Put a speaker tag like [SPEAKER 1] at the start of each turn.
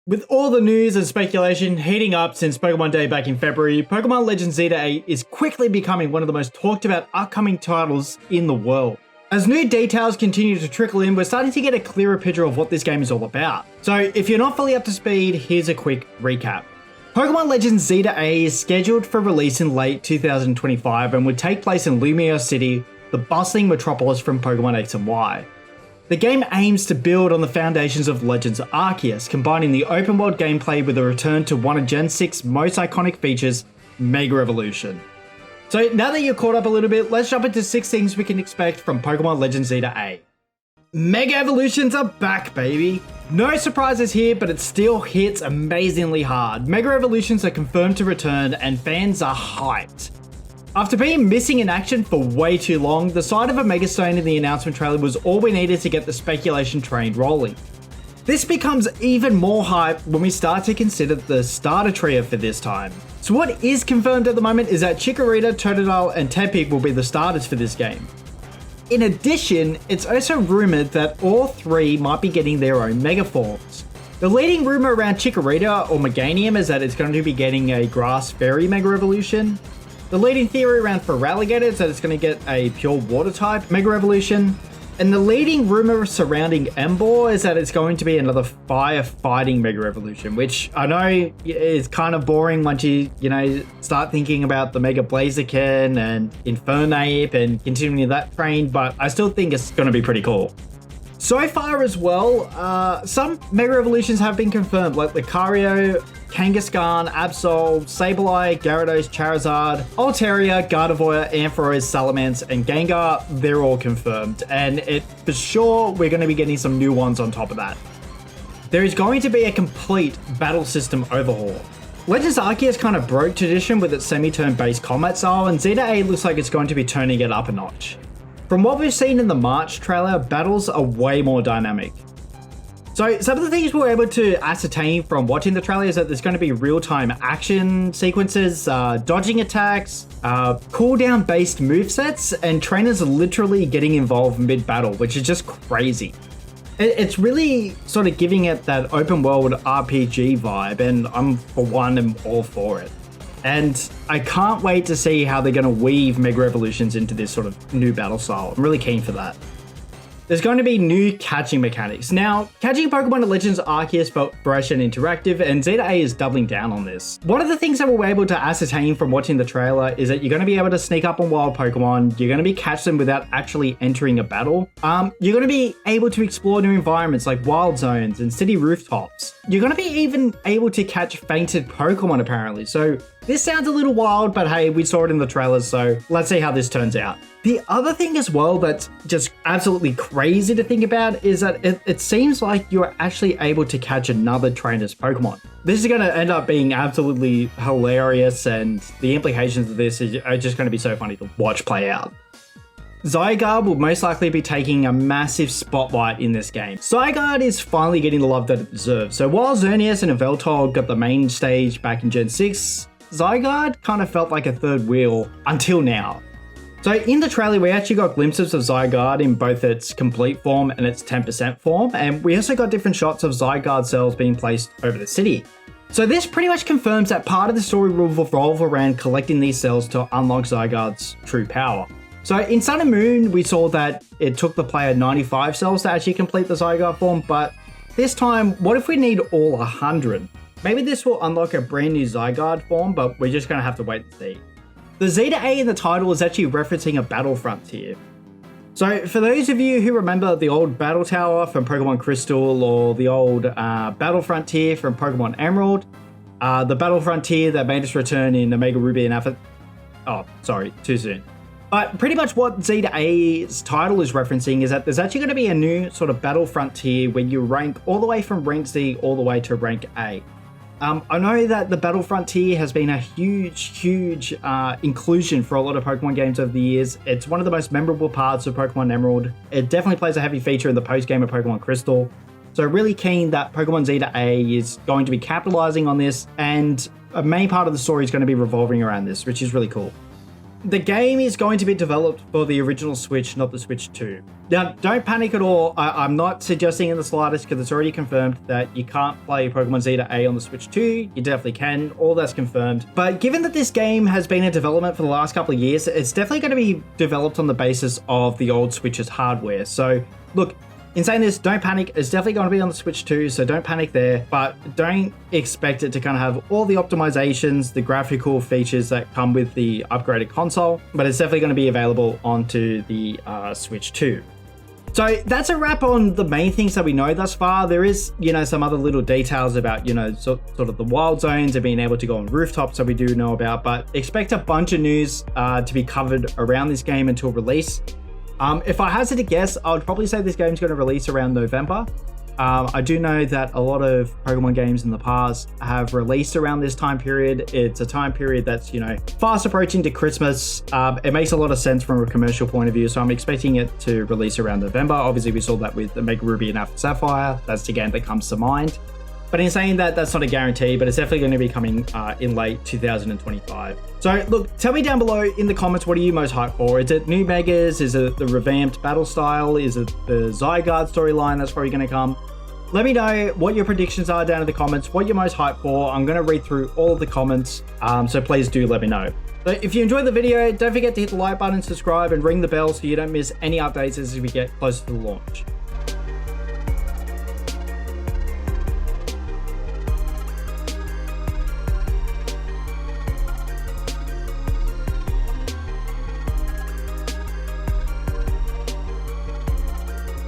[SPEAKER 1] With all the news and speculation heating up since Pokemon Day back in February, Pokemon Legends Z-A is quickly becoming one of the most talked about upcoming titles in the world. As new details continue to trickle in, we're starting to get a clearer picture of what this game is all about. So if you're not fully up to speed, here's a quick recap. Pokemon Legends Z-A is scheduled for release in late 2025 and would take place in Lumiere City, the bustling metropolis from Pokemon X and Y. The game aims to build on the foundations of Legends Arceus, combining the open world gameplay with a return to one of Gen 6's most iconic features, Mega Evolution. So now that you're caught up a little bit, let's jump into 6 things we can expect from Pokemon Legends Z-A. Mega Evolutions are back, baby! No surprises here, but it still hits amazingly hard. Mega Evolutions are confirmed to return and fans are hyped. After being missing in action for way too long, the sight of a Mega Stone in the announcement trailer was all we needed to get the speculation train rolling. This becomes even more hype when we start to consider the starter trio for this time. So what is confirmed at the moment is that Chikorita, Totodile, and Tempest will be the starters for this game. In addition, it's also rumored that all 3 might be getting their own Mega Forms. The leading rumor around Chikorita or Meganium is that it's going to be getting a Grass Fairy Mega Evolution. The leading theory around Feraligatr is that it's going to get a pure water type Mega Evolution. And the leading rumor surrounding Emboar is that it's going to be another fire fighting Mega Evolution, which I know is kind of boring once you start thinking about the Mega Blaziken and Infernape and continuing that train, but I still think it's going to be pretty cool. So far as well, some Mega Evolutions have been confirmed, like Lucario, Kangaskhan, Absol, Sableye, Gyarados, Charizard, Altaria, Gardevoir, Ampharos, Salamence, and Gengar. They're all confirmed, and for sure we're going to be getting some new ones on top of that. There is going to be a complete battle system overhaul. Legends Arceus kind of broke tradition with its semi-turn based combat style, and Z-A looks like it's going to be turning it up a notch. From what we've seen in the March trailer, battles are way more dynamic. So some of the things we were able to ascertain from watching the trailer is that there's going to be real-time action sequences, dodging attacks, cooldown based movesets, and trainers literally getting involved mid-battle, which is just crazy. It's really sort of giving it that open world RPG vibe, and I'm for one am all for it. And I can't wait to see how they're going to weave Mega Evolutions into this sort of new battle style. I'm really keen for that. There's going to be new catching mechanics. Now, catching Pokemon in Legends Arceus felt fresh and interactive, and Z-A is doubling down on this. One of the things that we were able to ascertain from watching the trailer is that you're going to be able to sneak up on wild Pokemon, you're going to be catch them without actually entering a battle. You're going to be able to explore new environments like wild zones and city rooftops. You're going to be even able to catch fainted Pokemon apparently, so this sounds a little wild, but hey, we saw it in the trailers, so let's see how this turns out. The other thing as well that's just absolutely crazy to think about is that it seems like you're actually able to catch another trainer's Pokemon. This is going to end up being absolutely hilarious, and the implications of this are just going to be so funny to watch play out. Zygarde will most likely be taking a massive spotlight in this game. Zygarde is finally getting the love that it deserves. So while Xerneas and Yveltal got the main stage back in Gen 6, Zygarde kind of felt like a third wheel until now. So in the trailer, we actually got glimpses of Zygarde in both its complete form and its 10% form, and we also got different shots of Zygarde cells being placed over the city. So this pretty much confirms that part of the story will revolve around collecting these cells to unlock Zygarde's true power. So in Sun and Moon, we saw that it took the player 95 cells to actually complete the Zygarde form, but this time, what if we need all 100? Maybe this will unlock a brand new Zygarde form, but we're just going to have to wait and see. The Z-A in the title is actually referencing a battle frontier. So for those of you who remember the old battle tower from Pokemon Crystal or the old battle frontier from Pokemon Emerald, the battle frontier that made its return in Omega Ruby and Alpha... Oh, sorry, too soon. But pretty much what Z-A's title is referencing is that there's actually going to be a new sort of battle frontier where you rank all the way from rank Z all the way to rank A. I know that the Battle Frontier has been a huge inclusion for a lot of Pokemon games over the years. It's one of the most memorable parts of Pokemon Emerald. It definitely plays a heavy feature in the post-game of Pokemon Crystal. So really keen that Pokemon Z-A is going to be capitalizing on this, and a main part of the story is going to be revolving around this, which is really cool. the game is going to be developed for the original Switch, not the Switch 2. Now, don't panic at all. I'm not suggesting in the slightest, because it's already confirmed that you can't play Pokémon ZA on the Switch 2. You definitely can. All that's confirmed. But given that this game has been in development for the last couple of years, it's definitely going to be developed on the basis of the old Switch's hardware. So, look, in saying this, don't panic. It's definitely going to be on the Switch 2, so don't panic there. But don't expect it to kind of have all the optimizations, the graphical features that come with the upgraded console. But it's definitely going to be available onto the Switch 2. So that's a wrap on the main things that we know thus far. There is, some other little details about, sort of the wild zones and being able to go on rooftops that we do know about. But expect a bunch of news to be covered around this game until release. If I hazard a guess, I would probably say this game's going to release around November. I do know that a lot of Pokemon games in the past have released around this time period. It's a time period that's, fast approaching to Christmas. It makes a lot of sense from a commercial point of view, so I'm expecting it to release around November. Obviously, we saw that with Omega Ruby and Alpha Sapphire. That's the game that comes to mind. But in saying that, that's not a guarantee, but it's definitely going to be coming in late 2025. So look, tell me down below in the comments, what are you most hyped for? Is it new Megas? Is it the revamped battle style? Is it the Zygarde storyline that's probably going to come? Let me know what your predictions are down in the comments, what you're most hyped for. I'm going to read through all of the comments, so please do let me know. So if you enjoyed the video, don't forget to hit the like button, subscribe, and ring the bell so you don't miss any updates as we get closer to the launch.